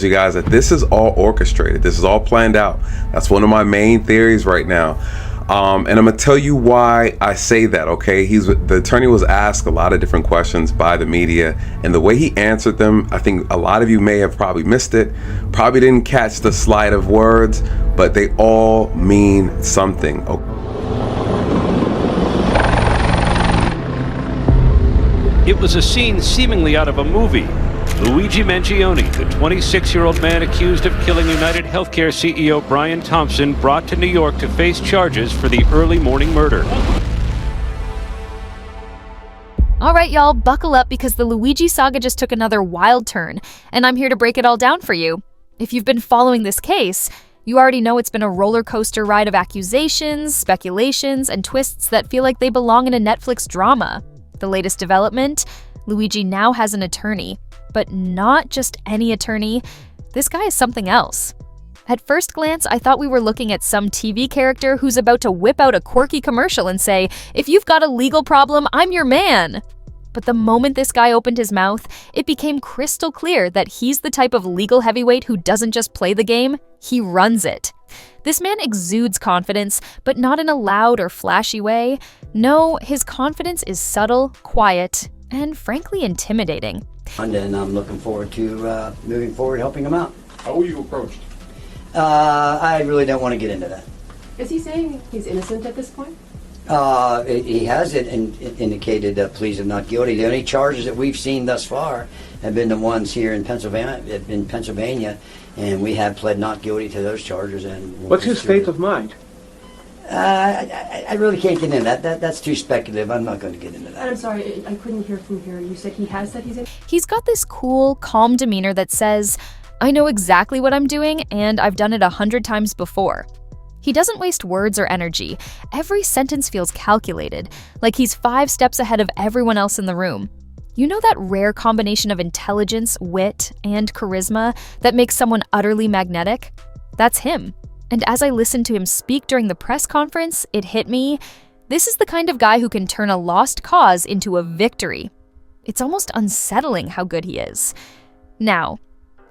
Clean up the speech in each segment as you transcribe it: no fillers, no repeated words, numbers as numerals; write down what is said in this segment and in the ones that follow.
You guys, that this is all orchestrated. This is all planned out. That's one of my main theories right now. And I'm gonna tell you why I say that. Okay, the attorney was asked a lot of different questions by the media, and the way he answered them, I think a lot of you may have probably missed it, probably didn't catch the slide of words, but they all mean something. It was a scene seemingly out of a movie. Luigi Mangione, the 26-year-old man accused of killing United Healthcare CEO Brian Thompson, brought to New York to face charges for the early morning murder. All right, y'all, buckle up because the Luigi saga just took another wild turn, and I'm here to break it all down for you. If you've been following this case, you already know it's been a roller coaster ride of accusations, speculations, and twists that feel like they belong in a Netflix drama. The latest development? Luigi now has an attorney. But not just any attorney. This guy is something else. At first glance, I thought we were looking at some TV character who's about to whip out a quirky commercial and say, "If you've got a legal problem, I'm your man." But the moment this guy opened his mouth, it became crystal clear that he's the type of legal heavyweight who doesn't just play the game, he runs it. This man exudes confidence, but not in a loud or flashy way. No, his confidence is subtle, quiet, and frankly intimidating. And I'm looking forward to moving forward, helping him out. How were you approached? I really don't want to get into that. Is he saying he's innocent at this point? He has indicated pleas of not guilty. The only charges that we've seen thus far have been the ones here in Pennsylvania, and we have pled not guilty to those charges. And What's his state of mind? I really can't get into that. That's too speculative. I'm not going to get into that. And I'm sorry, I couldn't hear from here. You said he has said he's in? He's got this cool, calm demeanor that says, "I know exactly what I'm doing, and I've done it 100 times before." He doesn't waste words or energy. Every sentence feels calculated, like he's 5 steps ahead of everyone else in the room. You know that rare combination of intelligence, wit, and charisma that makes someone utterly magnetic? That's him. And as I listened to him speak during the press conference, it hit me. This is the kind of guy who can turn a lost cause into a victory. It's almost unsettling how good he is. Now,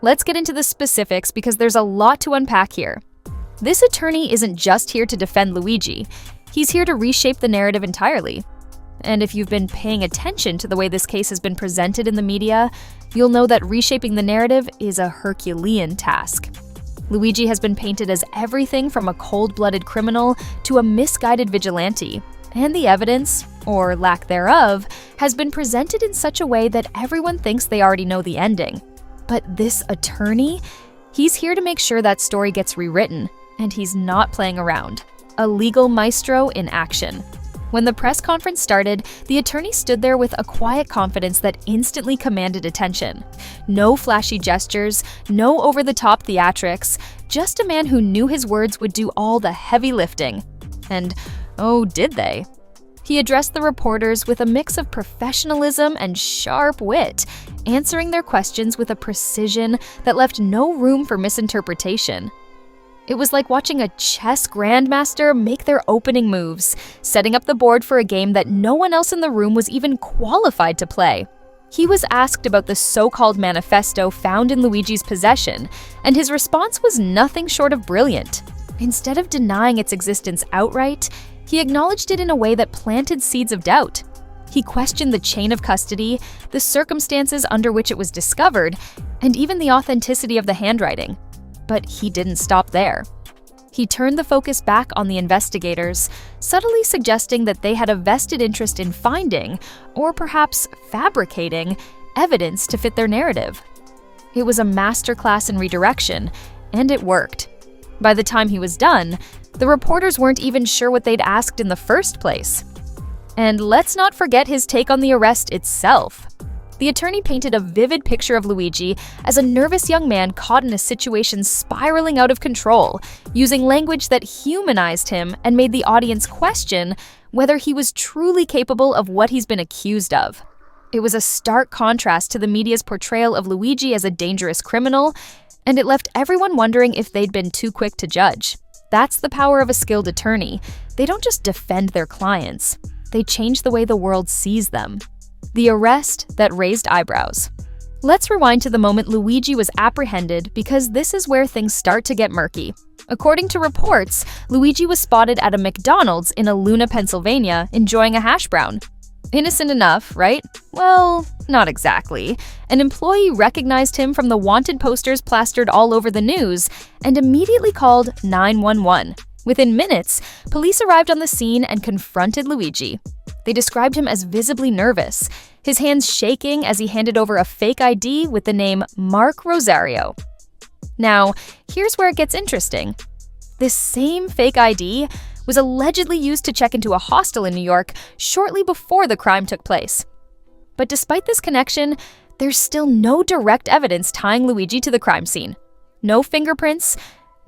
let's get into the specifics because there's a lot to unpack here. This attorney isn't just here to defend Luigi. He's here to reshape the narrative entirely. And if you've been paying attention to the way this case has been presented in the media, you'll know that reshaping the narrative is a Herculean task. Luigi has been painted as everything from a cold-blooded criminal to a misguided vigilante, and the evidence, or lack thereof, has been presented in such a way that everyone thinks they already know the ending. But this attorney? He's here to make sure that story gets rewritten, and he's not playing around. A legal maestro in action. When the press conference started, the attorney stood there with a quiet confidence that instantly commanded attention. No flashy gestures, no over-the-top theatrics, just a man who knew his words would do all the heavy lifting. And, oh, did they? He addressed the reporters with a mix of professionalism and sharp wit, answering their questions with a precision that left no room for misinterpretation. It was like watching a chess grandmaster make their opening moves, setting up the board for a game that no one else in the room was even qualified to play. He was asked about the so-called manifesto found in Luigi's possession, and his response was nothing short of brilliant. Instead of denying its existence outright, he acknowledged it in a way that planted seeds of doubt. He questioned the chain of custody, the circumstances under which it was discovered, and even the authenticity of the handwriting. But he didn't stop there. He turned the focus back on the investigators, subtly suggesting that they had a vested interest in finding, or perhaps fabricating, evidence to fit their narrative. It was a masterclass in redirection, and it worked. By the time he was done, the reporters weren't even sure what they'd asked in the first place. And let's not forget his take on the arrest itself. The attorney painted a vivid picture of Luigi as a nervous young man caught in a situation spiraling out of control, using language that humanized him and made the audience question whether he was truly capable of what he's been accused of. It was a stark contrast to the media's portrayal of Luigi as a dangerous criminal, and it left everyone wondering if they'd been too quick to judge. That's the power of a skilled attorney. They don't just defend their clients. They change the way the world sees them. The arrest that raised eyebrows. Let's rewind to the moment Luigi was apprehended because this is where things start to get murky. According to reports, Luigi was spotted at a McDonald's in Aluna, Pennsylvania, enjoying a hash brown. Innocent enough, right? Well, not exactly. An employee recognized him from the wanted posters plastered all over the news and immediately called 911. Within minutes, police arrived on the scene and confronted Luigi. They described him as visibly nervous, his hands shaking as he handed over a fake ID with the name Mark Rosario. Now, here's where it gets interesting. This same fake ID was allegedly used to check into a hostel in New York shortly before the crime took place. But despite this connection, there's still no direct evidence tying Luigi to the crime scene. No fingerprints,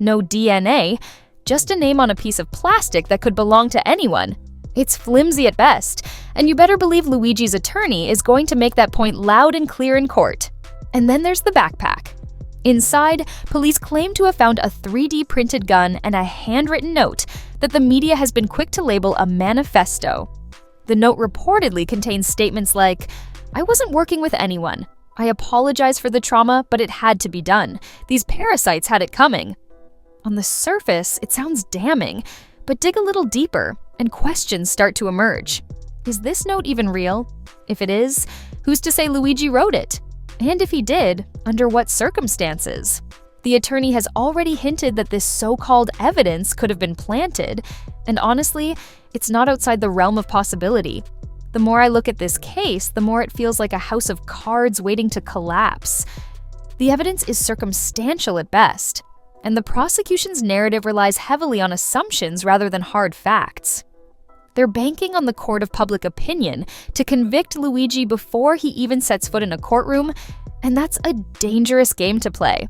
no DNA, just a name on a piece of plastic that could belong to anyone. It's flimsy at best, and you better believe Luigi's attorney is going to make that point loud and clear in court. And then there's the backpack. Inside, police claim to have found a 3D printed gun and a handwritten note that the media has been quick to label a manifesto. The note reportedly contains statements like, "I wasn't working with anyone. I apologize for the trauma, but it had to be done. These parasites had it coming." On the surface, it sounds damning, but dig a little deeper, and questions start to emerge. Is this note even real? If it is, who's to say Luigi wrote it? And if he did, under what circumstances? The attorney has already hinted that this so-called evidence could have been planted, and honestly, it's not outside the realm of possibility. The more I look at this case, the more it feels like a house of cards waiting to collapse. The evidence is circumstantial at best, and the prosecution's narrative relies heavily on assumptions rather than hard facts. They're banking on the court of public opinion to convict Luigi before he even sets foot in a courtroom, and that's a dangerous game to play.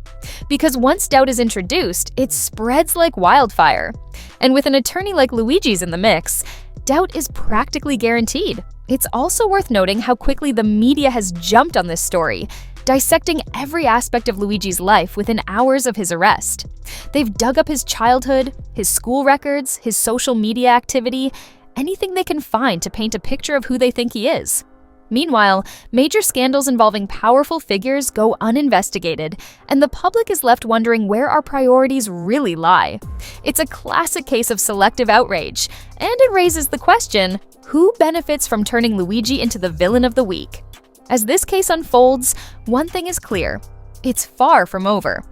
Because once doubt is introduced, it spreads like wildfire. And with an attorney like Luigi's in the mix, doubt is practically guaranteed. It's also worth noting how quickly the media has jumped on this story, dissecting every aspect of Luigi's life within hours of his arrest. They've dug up his childhood, his school records, his social media activity, anything they can find to paint a picture of who they think he is. Meanwhile, major scandals involving powerful figures go uninvestigated, and the public is left wondering where our priorities really lie. It's a classic case of selective outrage, and it raises the question, who benefits from turning Luigi into the villain of the week? As this case unfolds, one thing is clear: it's far from over.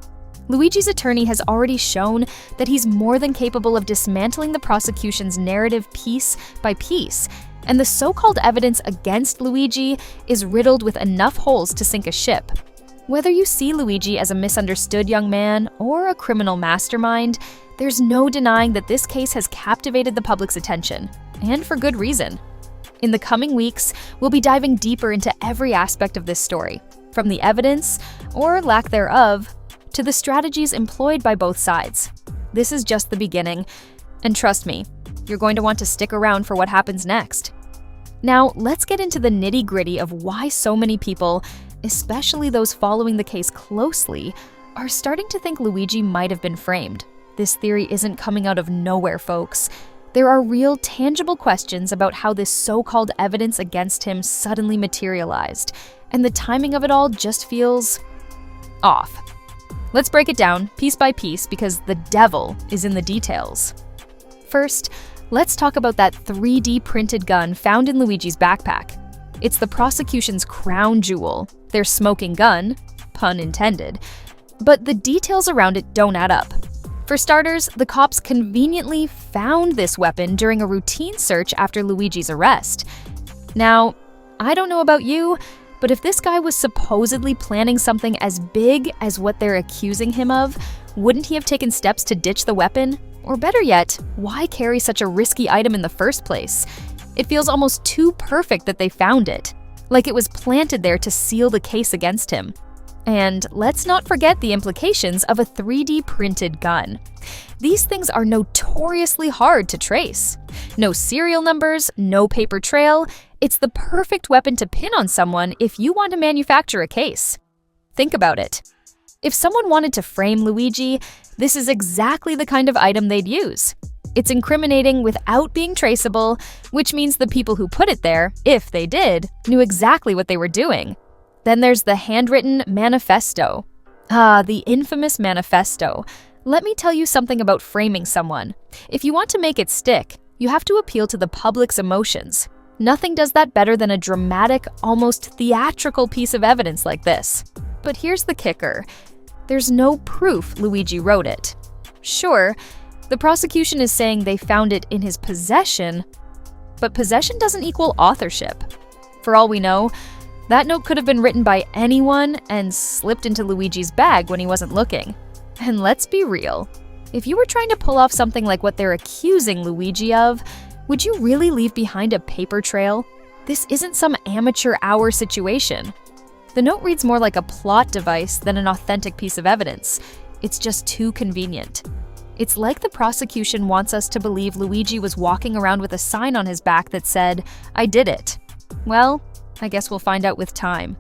Luigi's attorney has already shown that he's more than capable of dismantling the prosecution's narrative piece by piece, and the so-called evidence against Luigi is riddled with enough holes to sink a ship. Whether you see Luigi as a misunderstood young man or a criminal mastermind, there's no denying that this case has captivated the public's attention, and for good reason. In the coming weeks, we'll be diving deeper into every aspect of this story, from the evidence, or lack thereof, to the strategies employed by both sides. This is just the beginning, and trust me, you're going to want to stick around for what happens next. Now, let's get into the nitty-gritty of why so many people, especially those following the case closely, are starting to think Luigi might have been framed. This theory isn't coming out of nowhere, folks. There are real, tangible questions about how this so-called evidence against him suddenly materialized, and the timing of it all just feels off. Let's break it down piece by piece because the devil is in the details. First, let's talk about that 3D printed gun found in Luigi's backpack. It's the prosecution's crown jewel, their smoking gun, pun intended, but the details around it don't add up. For starters, the cops conveniently found this weapon during a routine search after Luigi's arrest. Now, I don't know about you, but if this guy was supposedly planning something as big as what they're accusing him of, wouldn't he have taken steps to ditch the weapon? Or better yet, why carry such a risky item in the first place? It feels almost too perfect that they found it, like it was planted there to seal the case against him. And let's not forget the implications of a 3D printed gun. These things are notoriously hard to trace. No serial numbers, no paper trail. It's the perfect weapon to pin on someone if you want to manufacture a case. Think about it. If someone wanted to frame Luigi, this is exactly the kind of item they'd use. It's incriminating without being traceable, which means the people who put it there, if they did, knew exactly what they were doing. Then there's the handwritten manifesto. Ah, the infamous manifesto. Let me tell you something about framing someone. If you want to make it stick, you have to appeal to the public's emotions. Nothing does that better than a dramatic, almost theatrical piece of evidence like this. But here's the kicker. There's no proof Luigi wrote it. Sure, the prosecution is saying they found it in his possession, but possession doesn't equal authorship. For all we know, that note could have been written by anyone and slipped into Luigi's bag when he wasn't looking. And let's be real, if you were trying to pull off something like what they're accusing Luigi of, would you really leave behind a paper trail? This isn't some amateur hour situation. The note reads more like a plot device than an authentic piece of evidence. It's just too convenient. It's like the prosecution wants us to believe Luigi was walking around with a sign on his back that said, "I did it." Well, I guess we'll find out with time.